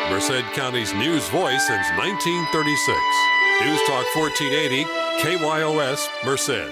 Merced County's news voice since 1936. News Talk 1480, KYOS, Merced.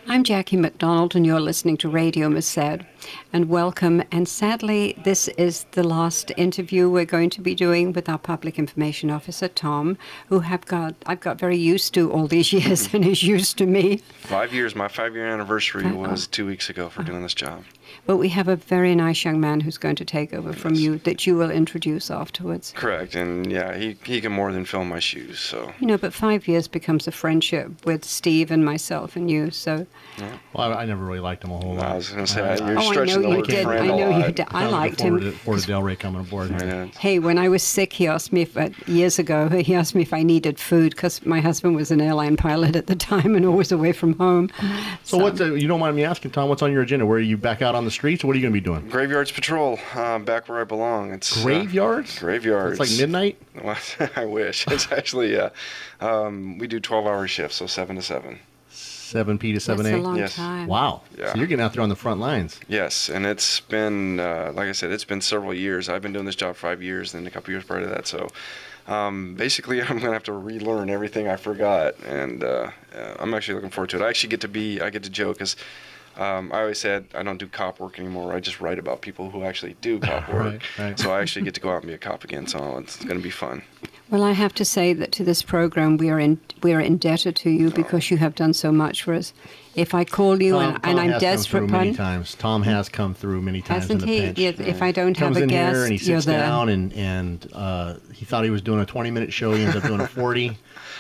I'm Jacque MacDonald, and you're listening to Radio Merced. And welcome. And sadly, this is the last interview we're going to be doing with our Public Information Officer, Tom, who I've got very used to all these years and is used to me. 5 years. My 5-year anniversary was 2 weeks ago for doing this job. But we have a very nice young man who's going to take over from you that you will introduce afterwards. Correct. And yeah, he can more than fill my shoes. So but 5 years becomes a friendship with Steve and myself and you. So. Yeah. Well, I never really liked him a whole lot. I was going to say, you're stretching the you word did. friend I know a lot. you did. I liked him. Fort Del Rey coming aboard. Hey, when I was sick, he asked me years ago. He asked me if I needed food because my husband was an airline pilot at the time and always away from home. So what? You don't mind me asking, Tom? What's on your agenda? Where are you back out on the streets? What are you going to be doing? Graveyards patrol, back where I belong. It's graveyards. Graveyards. It's like midnight. Well, I wish. It's actually we do 12-hour shifts, so 7 to 7. 7 p to 7 a. That's a long Yes. time. Wow. Yeah. So you're getting out there on the front lines. Yes, and it's been, like I said, it's been several years. I've been doing this job 5 years, then a couple years prior to that. So basically, I'm going to have to relearn everything I forgot, and I'm actually looking forward to it. I get to joke because I always said I don't do cop work anymore. I just write about people who actually do cop work. Right. So I actually get to go out and be a cop again. So it's going to be fun. Well, I have to say that to this program, we are indebted to you because you have done so much for us. If I call you Tom and I'm has desperate, come through many times. Tom has come through many times hasn't in the he? pinch. Yeah, if I don't have Comes a in guest, here and he you're sits there. down and he thought he was doing a 20-minute show. He ends up doing a 40.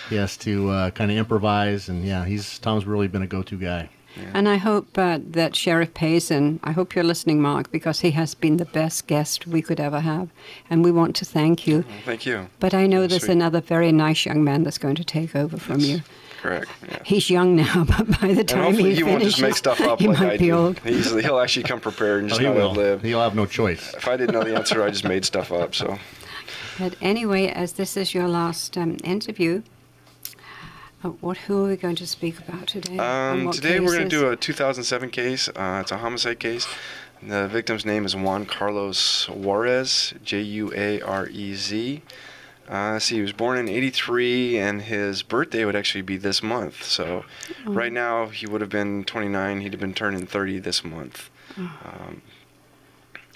He has to kind of improvise, and yeah, Tom's really been a go-to guy. Yeah. And I hope that Sheriff Payson, I hope you're listening, Mark, because he has been the best guest we could ever have. And we want to thank you. Well, thank you. But I know there's Sweet. another very nice young man that's going to take over from you. Correct. Yeah. He's young now, but by the time and hopefully he he won't finishes, just make stuff up he like might I be do. old. He'll actually come prepared and just he know will. to live. He'll have no choice. If I didn't know the answer, I just made stuff up. So. But anyway, as this is your last interview, who are we going to speak about today? Today we're going to do a 2007 case. It's a homicide case. The victim's name is Juan Carlos Juarez, Juarez. He was born in '83, and his birthday would actually be this month. So right now he would have been 29. He'd have been turning 30 this month.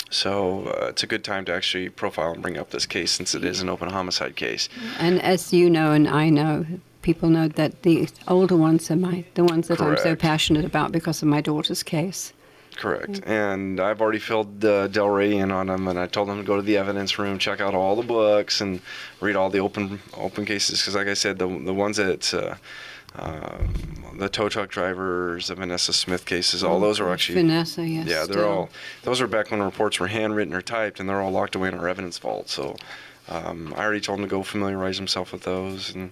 So it's a good time to actually profile and bring up this case since it is an open homicide case. And as you know and I know, people know that the older ones are the ones that I'm so Correct. passionate about because of my daughter's case. Correct. And I've already filled Del Rey in on them, and I told them to go to the evidence room, check out all the books, and read all the open cases. Because, like I said, the ones that the tow truck drivers, the Vanessa Smith cases, all those are actually Vanessa, yes. yeah, they're all those are back when reports were handwritten or typed, and they're all locked away in our evidence vault. So I already told him to go familiarize himself with those, and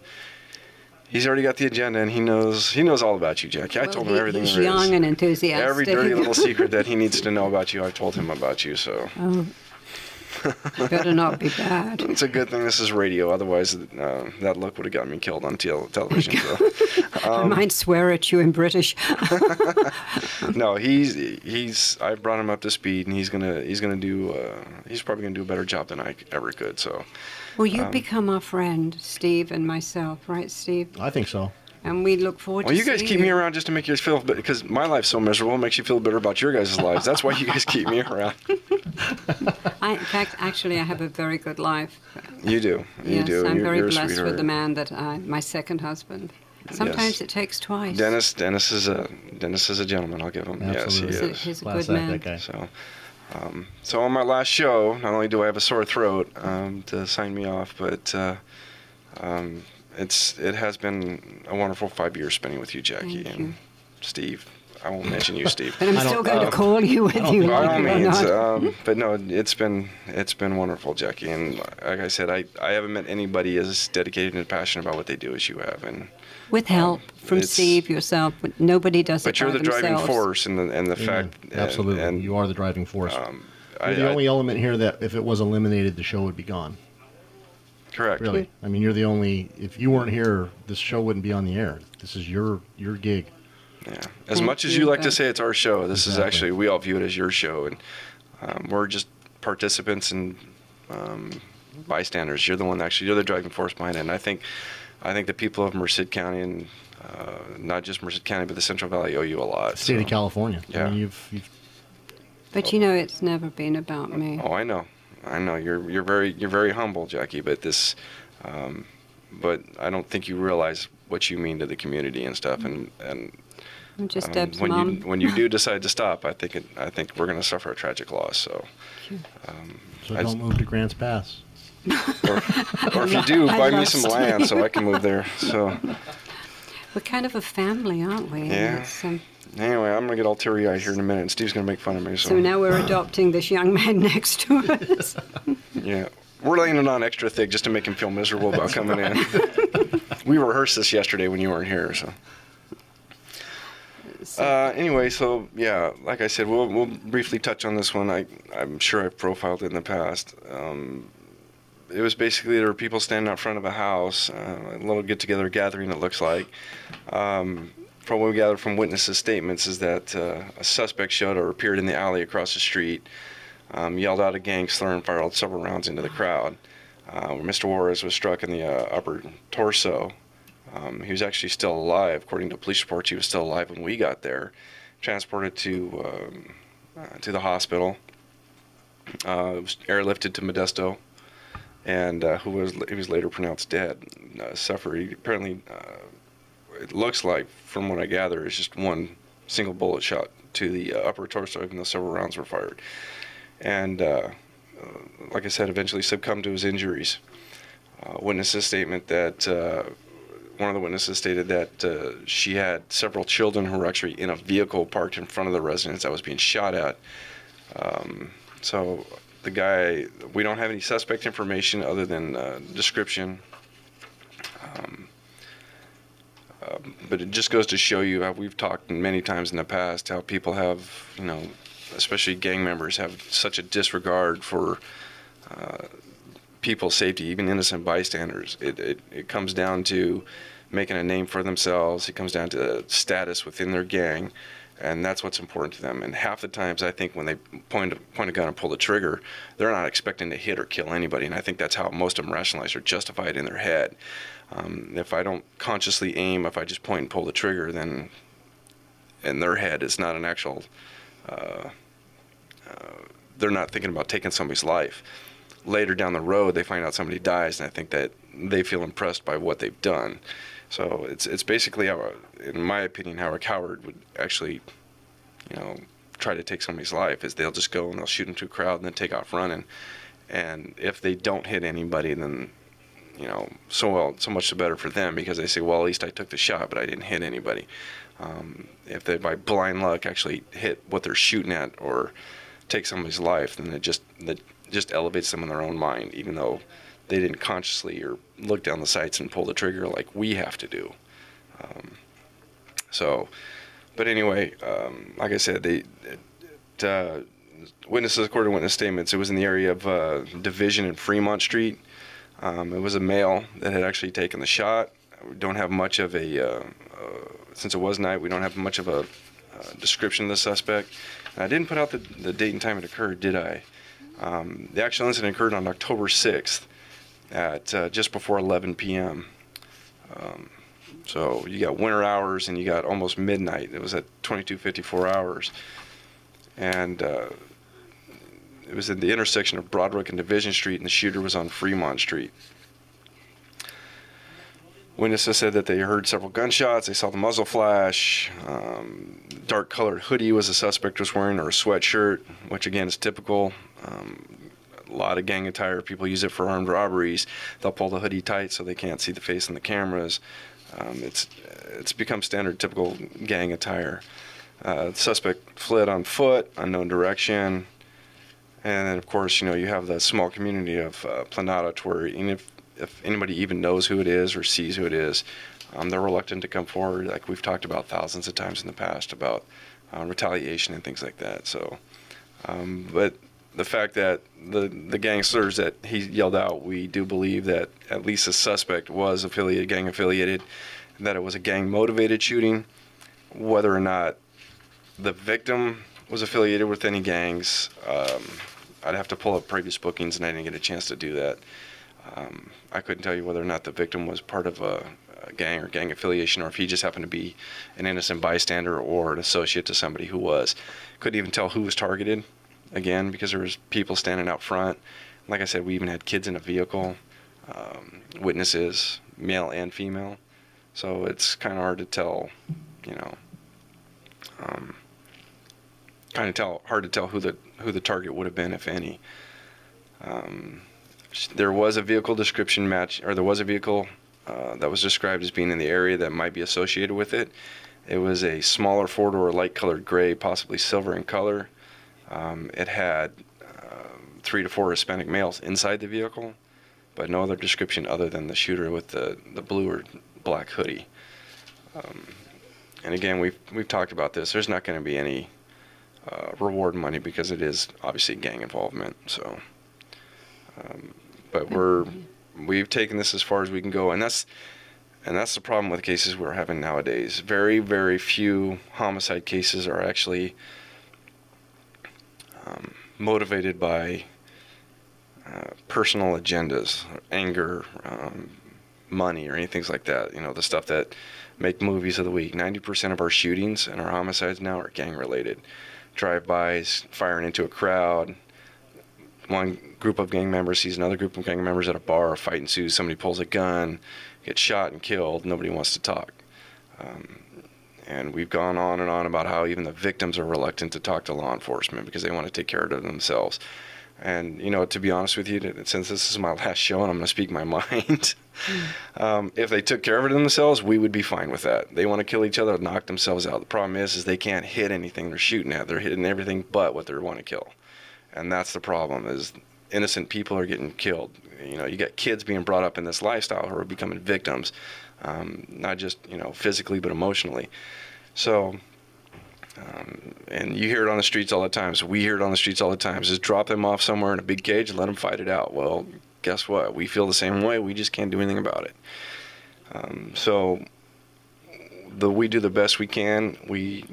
he's already got the agenda, and he knows all about you, Jackie. I told him everything He's there is. young and enthusiastic. Every dirty little secret that he needs to know about you, I told him about you. So better not be bad. it's a good thing this is radio. Otherwise, that look would have gotten me killed on television. So. I might swear at you in British. No, I brought him up to speed, and he's probably gonna do a better job than I ever could. So. Well, you've become our friend, Steve and myself, right, Steve? I think so. And we look forward to you guys keep me around just to make you feel better, because my life's so miserable. It makes you feel better about your guys' lives. That's why you guys keep me around. In fact, actually, I have a very good life. You do. You Yes, do. I'm You're very a blessed sweetheart. with the man that my second husband. Sometimes Yes. it takes twice. Dennis is a gentleman. I'll give him. Absolutely. Yes, he is. He's a Class good act, man. that guy. So on my last show, not only do I have a sore throat to sign me off, but it has been a wonderful 5 years spending with you, Jackie, Thank and you. Steve. I won't mention you, Steve. But I'm still going to call you with you. By all like it or means, not. but no, it's been wonderful, Jackie. And like I said, I haven't met anybody as dedicated and passionate about what they do as you have. And With help from Steve, yourself, but nobody does it but you're by the driving themselves. force, and the fact. Absolutely, And you are the driving force. You're the I- only element here that if it was eliminated, the show would be gone. Correct. Really, I mean, you're the only. If you weren't here, this show wouldn't be on the air. This is your gig. Yeah. As much as you like to say it's our show, this is actually, we all view it as your show, and we're just participants and bystanders. You're the one you're the driving force behind it. And I think the people of Merced County, and not just Merced County, but the Central Valley, owe you a lot. State of California. Yeah. I mean, you've But you know, it's never been about me. Oh, I know. You're very humble, Jackie. But but I don't think you realize what you mean to the community and stuff. And I'm just Deb's mom. When you do decide to stop, I think we're going to suffer a tragic loss. So. So don't move to Grants Pass. or if you do, buy me some land so I can move there. So. We're kind of a family, aren't we? Yeah. Anyway, I'm going to get all teary-eyed here in a minute, and Steve's going to make fun of me. So now we're adopting this young man next to us. Yeah. We're laying it on extra thick just to make him feel miserable about coming in. We rehearsed this yesterday when you weren't here, so. Anyway, so yeah, like I said, we'll briefly touch on this one. I'm sure I've profiled it in the past. It was basically there were people standing out front of a house, a little get-together gathering, it looks like. From what we gathered from witnesses' statements is that a suspect showed or appeared in the alley across the street, yelled out a gang slur and fired several rounds into the crowd. Mr. Juarez was struck in the upper torso. He was actually still alive. According to police reports, he was still alive when we got there. Transported to the hospital. Was airlifted to Modesto, and he was later pronounced dead. Apparently, it looks like, from what I gather, it's just one single bullet shot to the upper torso, even though several rounds were fired. And like I said, eventually succumbed to his injuries. Witnesses statement that one of the witnesses stated that she had several children who were actually in a vehicle parked in front of the residence that was being shot at. So the guy, we don't have any suspect information other than description. But it just goes to show you how we've talked many times in the past how people have, especially gang members, have such a disregard for people's safety, even innocent bystanders. It comes down to making a name for themselves. It comes down to status within their gang, and that's what's important to them. And half the times, I think when they point a gun and pull the trigger, they're not expecting to hit or kill anybody, and I think that's how most of them rationalize or justify it in their head. If I don't consciously aim, if I just point and pull the trigger, then in their head it's not an actual, they're not thinking about taking somebody's life. Later down the road, they find out somebody dies, and I think that they feel impressed by what they've done. So it's basically how, in my opinion, how a coward would actually, try to take somebody's life, is they'll just go and they'll shoot into a crowd and then take off running. And if they don't hit anybody, then so much the better for them, because they say, well, at least I took the shot, but I didn't hit anybody. If they, by blind luck, actually hit what they're shooting at or take somebody's life, then it just elevates them in their own mind, even though they didn't consciously or look down the sights and pull the trigger like we have to do. But anyway, like I said, witnesses, according to witness statements, it was in the area of Division and Fremont Street. It was a male that had actually taken the shot. We don't have much of a, since it was night, we don't have much of a description of the suspect. And I didn't put out the date and time it occurred, did I? The actual incident occurred on October 6th at just before 11 p.m. So you got winter hours and you got almost midnight. It was at 22:54 hours. And it was in the intersection of Broadwick and Division Street, and the shooter was on Fremont Street. Witnesses said that they heard several gunshots. They saw the muzzle flash. Dark-colored hoodie was the suspect was wearing, or a sweatshirt, which again is typical. A lot of gang attire, people use it for armed robberies. They'll pull the hoodie tight so they can't see the face in the cameras. It's become standard, typical gang attire. The suspect fled on foot, unknown direction. And then, of course, you have the small community of Planada, to where even if anybody even knows who it is or sees who it is, they're reluctant to come forward, like we've talked about thousands of times in the past about retaliation and things like that. So, but the fact that the gang slurs that he yelled out, we do believe that at least the suspect was gang affiliated, and that it was a gang-motivated shooting. whether or not the victim was affiliated with any gangs, I'd have to pull up previous bookings, and I didn't get a chance to do that. I couldn't tell you whether or not the victim was part of a gang or gang affiliation, or if he just happened to be an innocent bystander or an associate to somebody who was. Couldn't even tell who was targeted, again, because there was people standing out front. Like I said, we even had kids in a vehicle, witnesses, male and female. So it's kind of hard to tell, you know, hard to tell who the target would have been, if any. There was a vehicle description match, or there was a vehicle that was described as being in the area that might be associated with it. It was a smaller four-door, light-colored gray, possibly silver in color. It had 3 to 4 Hispanic males inside the vehicle, but no other description other than the shooter with the blue or black hoodie. And again, we've talked about this. There's not going to be any reward money because it is obviously gang involvement. So, but we've taken this as far as we can go, and that's the problem with the cases we're having nowadays. Very, very few homicide cases are actually motivated by personal agendas, anger, money, or anything like that. You know, the stuff that make movies of the week. 90% of our shootings and our homicides now are gang-related. Drive-bys, firing into a crowd. One group of gang members sees another group of gang members at a bar, a fight ensues, somebody pulls a gun, gets shot and killed, nobody wants to talk. And we've gone on and on about how even the victims are reluctant to talk to law enforcement because they want to take care of it themselves. And, you know, to be honest with you, since this is my last show and I'm going to speak my mind, if they took care of it themselves, we would be fine with that. They want to kill each other, knock themselves out. The problem is they can't hit anything they're shooting at. They're hitting everything but what they want to kill. And that's the problem, is innocent people are getting killed. You know, you got kids being brought up in this lifestyle who are becoming victims, not just, you know, physically but emotionally. So, and you hear it on the streets all the time. So we hear it on the streets all the time. Just drop them off somewhere in a big cage and let them fight it out. Well, guess what? We feel the same way. We just can't do anything about it. So we do the best we can. We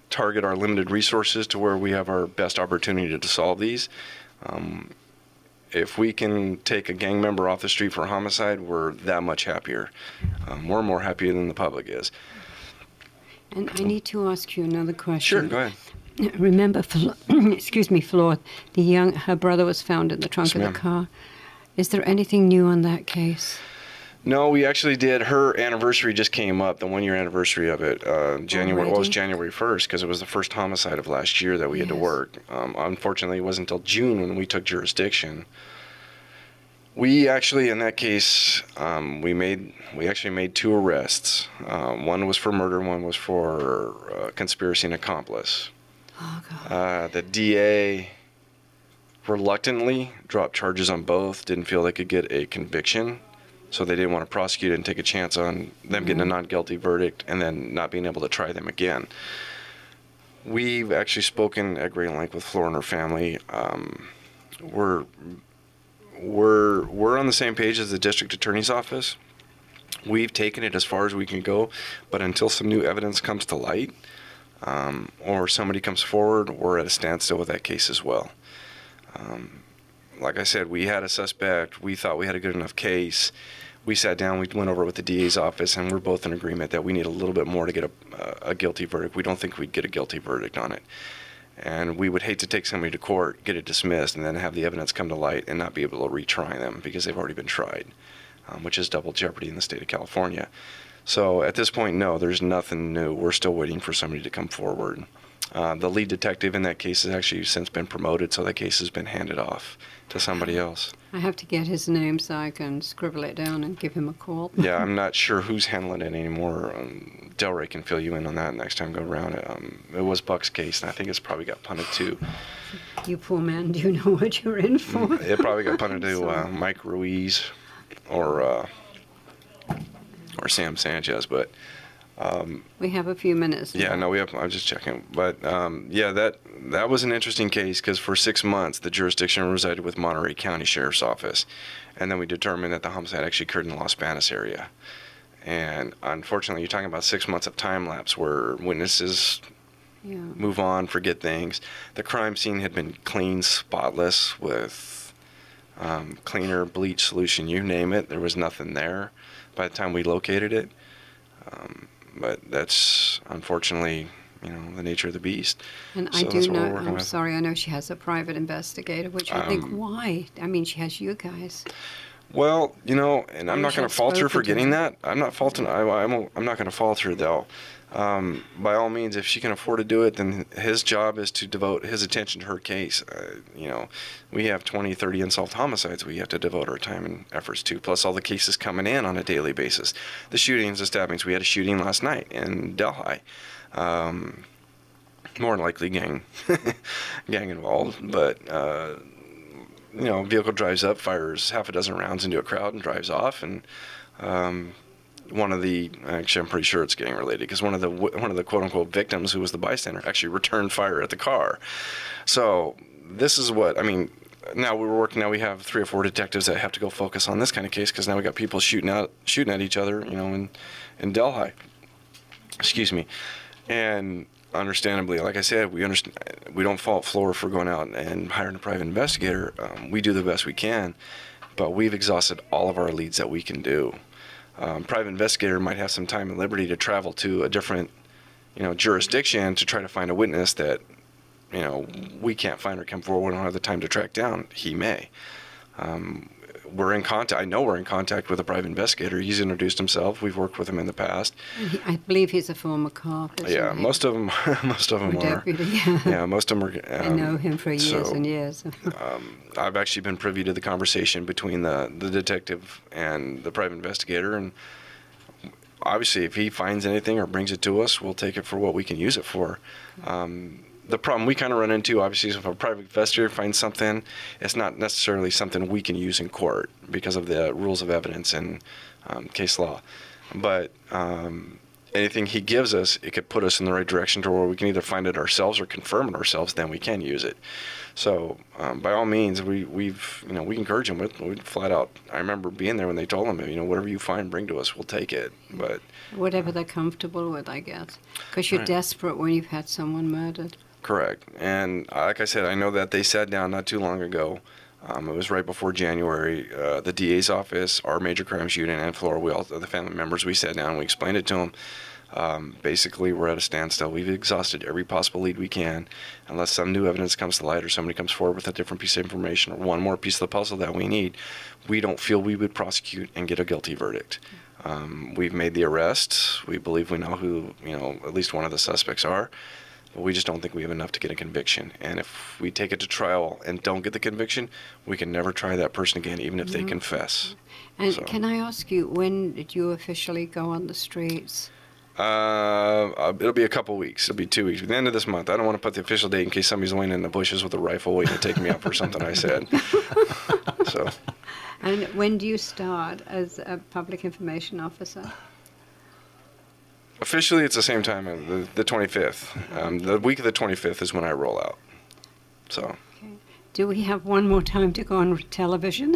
target our limited resources to where we have our best opportunity to solve these. If we can take a gang member off the street for a homicide, we're that much happier. We're more happier than the public is. And I need to ask you another question. Sure, go ahead. Remember, excuse me, Flor, her brother was found in the trunk of the car. Is there anything new on that case? No, we actually did. Her anniversary just came up, the 1-year anniversary of it. January 1st, because it was the first homicide of last year that we had to work. Unfortunately, it wasn't until June when we took jurisdiction. We actually, in that case, we actually made 2 arrests. One was for murder, one was for conspiracy and accomplice. Oh, God. The DA reluctantly dropped charges on both, didn't feel they could get a conviction, so they didn't want to prosecute it and take a chance on them getting a not-guilty verdict and then not being able to try them again. We've actually spoken at great length with Flor and her family. We're on the same page as the district attorney's office. We've taken it as far as we can go, but until some new evidence comes to light, or somebody comes forward, we're at a standstill with that case as well. Like I said, we had a suspect. We thought we had a good enough case. We sat down, we went over with the DA's office, and we're both in agreement that we need a little bit more to get a guilty verdict. We don't think we'd get a guilty verdict on it. And we would hate to take somebody to court, get it dismissed, and then have the evidence come to light and not be able to retry them because they've already been tried, which is double jeopardy in the state of California. So at this point, no, there's nothing new. We're still waiting for somebody to come forward. The lead detective in that case has actually since been promoted, so that case has been handed off to somebody else. I have to get his name so I can scribble it down and give him a call. Yeah, I'm not sure who's handling it anymore. Delray can fill you in on that next time go around. It was Buck's case, and I think it's probably got punted to... You poor man, do you know what you're in for? It probably got punted to Mike Ruiz or Sam Sanchez, but... we have a few minutes now. Yeah, no, we have. I'm just checking, but yeah, that was an interesting case because for 6 months the jurisdiction resided with Monterey County Sheriff's Office, and then we determined that the homicide actually occurred in the Los Banos area, And unfortunately, you're talking about 6 months of time lapse where witnesses move on, forget things. The crime scene had been clean, spotless, with cleaner bleach solution, you name it. There was nothing there by the time we located it. But that's unfortunately, the nature of the beast. And So I that's do what we're know, working I'm with. sorry, I know she has a private investigator, which I think, why? I mean, she has you guys. Well, and I'm not going to fault her for getting that. I'm not faulting. I'm not going to fault her though. By all means, if she can afford to do it, then his job is to devote his attention to her case. We have 20, 30 unsolved homicides we have to devote our time and efforts to, plus all the cases coming in on a daily basis. The shootings, the stabbings. We had a shooting last night in Delhi. More than likely gang involved, but vehicle drives up, fires half a dozen rounds into a crowd and drives off. And actually I'm pretty sure it's gang related, because one of the quote unquote victims, who was the bystander, actually returned fire at the car. So this is what I mean. Now we have 3 or 4 detectives that have to go focus on this kind of case, because now we got people shooting at each other, in Delhi. Excuse me. And understandably, like I said, we don't fault Flora for going out and hiring a private investigator. We do the best we can, but we've exhausted all of our leads that we can do. Private investigator might have some time and liberty to travel to a different, jurisdiction to try to find a witness that, we can't find or come forward. We don't have the time to track down. He may. We're in contact. I know we're in contact with a private investigator. He's introduced himself. We've worked with him in the past. I believe he's a former cop. Yeah, he? most of them are. Deputy. Yeah, most of them are. I know him for years and years. I've actually been privy to the conversation between the detective and the private investigator, and obviously, if he finds anything or brings it to us, we'll take it for what we can use it for. The problem we kind of run into, obviously, is if a private investigator finds something, it's not necessarily something we can use in court because of the rules of evidence and case law. But anything he gives us, it could put us in the right direction to where we can either find it ourselves or confirm it ourselves, then we can use it. So by all means, we encourage him with flat out. I remember being there when they told him, whatever you find, bring to us, we'll take it. But whatever they're comfortable with, I guess, because you're desperate when you've had someone murdered. Correct. And like I said, I know that they sat down not too long ago. It was right before January. The DA's office, our major crimes unit, and Flora, the family members, we sat down and we explained it to them. Basically, we're at a standstill. We've exhausted every possible lead we can. Unless some new evidence comes to light or somebody comes forward with a different piece of information or one more piece of the puzzle that we need, we don't feel we would prosecute and get a guilty verdict. We've made the arrest. We believe we know who, at least one of the suspects are. But we just don't think we have enough to get a conviction. And if we take it to trial and don't get the conviction, we can never try that person again, even if they confess. And can I ask you, when did you officially go on the streets? It'll be a couple weeks. It'll be 2 weeks. At the end of this month. I don't want to put the official date in case somebody's laying in the bushes with a rifle waiting to take me out for something I said. So. And when do you start as a public information officer? Officially, it's the same time, the 25th. The week of the 25th is when I roll out. So. Okay. Do we have one more time to go on television?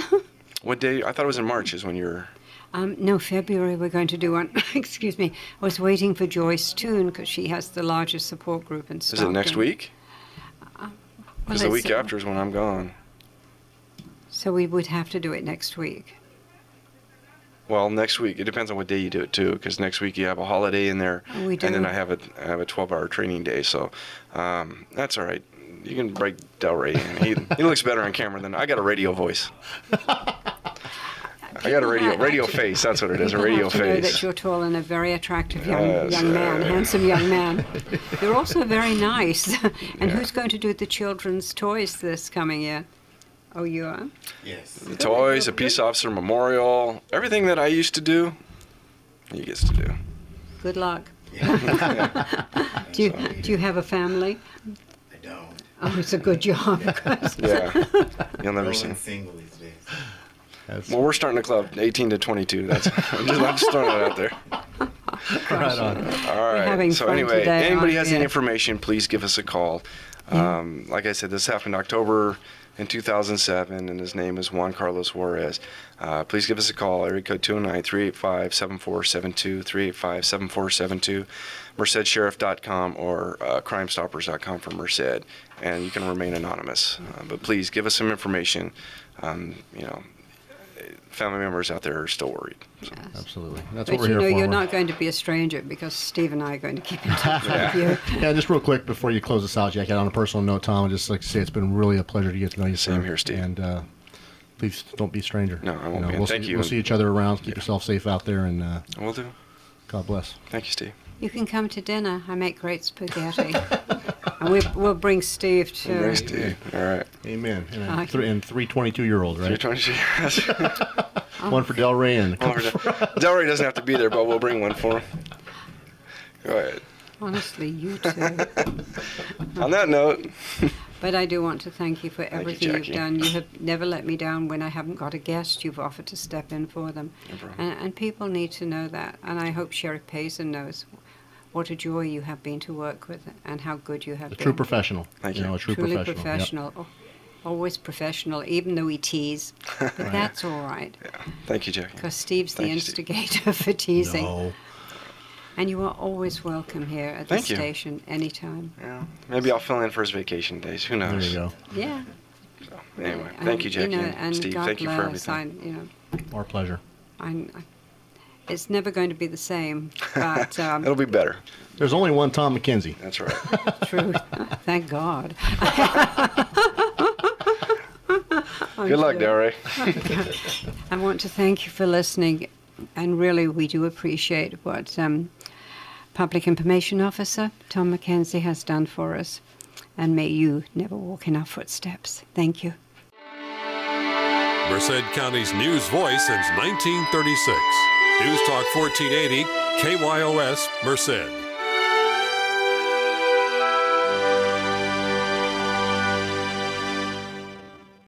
What day? I thought it was in March is when you're... No, February we're going to do one. Excuse me. I was waiting for Joyce Toon because she has the largest support group in Stockton. Is it next week? Because the week after is when I'm gone. So we would have to do it next week. Well, next week, it depends on what day you do it, too, because next week you have a holiday in there, we do. And then I have a 12-hour training day, so that's all right. You can break Del Rey in. He looks better on camera than I got a radio voice. I got a radio face, that's what it is, a radio face. Know that you're tall and a very attractive young man, handsome young man. You're also very nice. And who's going to do the children's toys this coming year? Oh, you are? Yes. The toys, a peace officer memorial, everything that I used to do, he gets to do. Good luck. Yeah. Do you have a family? I don't. Oh, it's a good job. Yeah. You'll never see. Single these days. Well, we're starting a club, 18 to 22. I'm just throwing it out there. Right on. All right. Having So fun anyway, today, anybody has yeah. any information, please give us a call. Like I said, this happened October in 2007, and his name is Juan Carlos Juarez. Please give us a call, area code 209-385-7472, 385-7472, mercedsheriff.com or crimestoppers.com for Merced, and you can remain anonymous. But please give us some information. Family members out there are still worried. So. Yes. Absolutely. That's But what we're here for. you're not going to be a stranger because Steve and I are going to keep in touch with you. Yeah, just real quick before you close this out, Jackie, on a personal note, Tom, I'd just like to say it's been really a pleasure to get to know you, Same sir. here, Steve. And please don't be a stranger. No, I won't be. We'll Thank see, you. We'll see each other around. Keep yourself safe out there, and Will do. God bless. Thank you, Steve. You can come to dinner. I make great spaghetti. And we'll bring Steve too. Embrace Steve. All right. Amen. And, Okay. and 322-year-old, right? 322. One for Delray and Delray doesn't have to be there, but we'll bring one for him. Go ahead. Honestly, you too. On that note, But I do want to thank you for you, everything you've Jackie. done. You have never let me down when I haven't got a guest. You've offered to step in for them. No problem. And people need to know that. And I hope Sheriff Payson knows what a joy you have been to work with and how good you have a been. true professional. Thank you. A true Truly professional. Yep. professional. Always professional, even though we tease. But that's all right. yeah. Thank you, Jackie. Because Steve's the Thank you, Steve. instigator for teasing. No. And you are always welcome here at the Thank you. station anytime. Yeah. Maybe I'll fill in for his vacation days. Who There knows? you go. Yeah. So, anyway, thank you, Jackie, and Steve. God Thank you for bless. everything. Our pleasure. It's never going to be the same, but It'll be better. There's only one Tom McKenzie. That's right. true. Thank God. Good luck, Delray. I want to thank you for listening, and really we do appreciate what Public Information Officer Tom McKenzie has done for us, and may you never walk in our footsteps. Thank you. Merced County's news voice since 1936. News Talk 1480, KYOS, Merced.